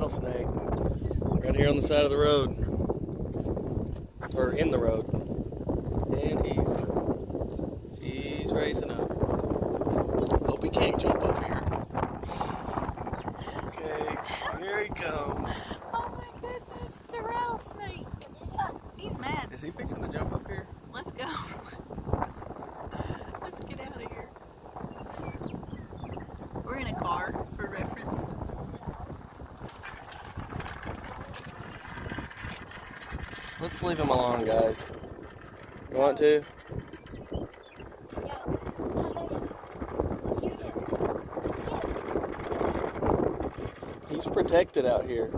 rattlesnake right here on the side of the road, or in the road, and he's raising up. Hope he can't jump up here. Okay, here he comes. Oh my goodness, it's a rattlesnake. He's mad. Is he fixing to jump up here? Let's go. Let's get out of here. We're in a car for reference. Let's leave him alone, guys. You want to? He's protected out here.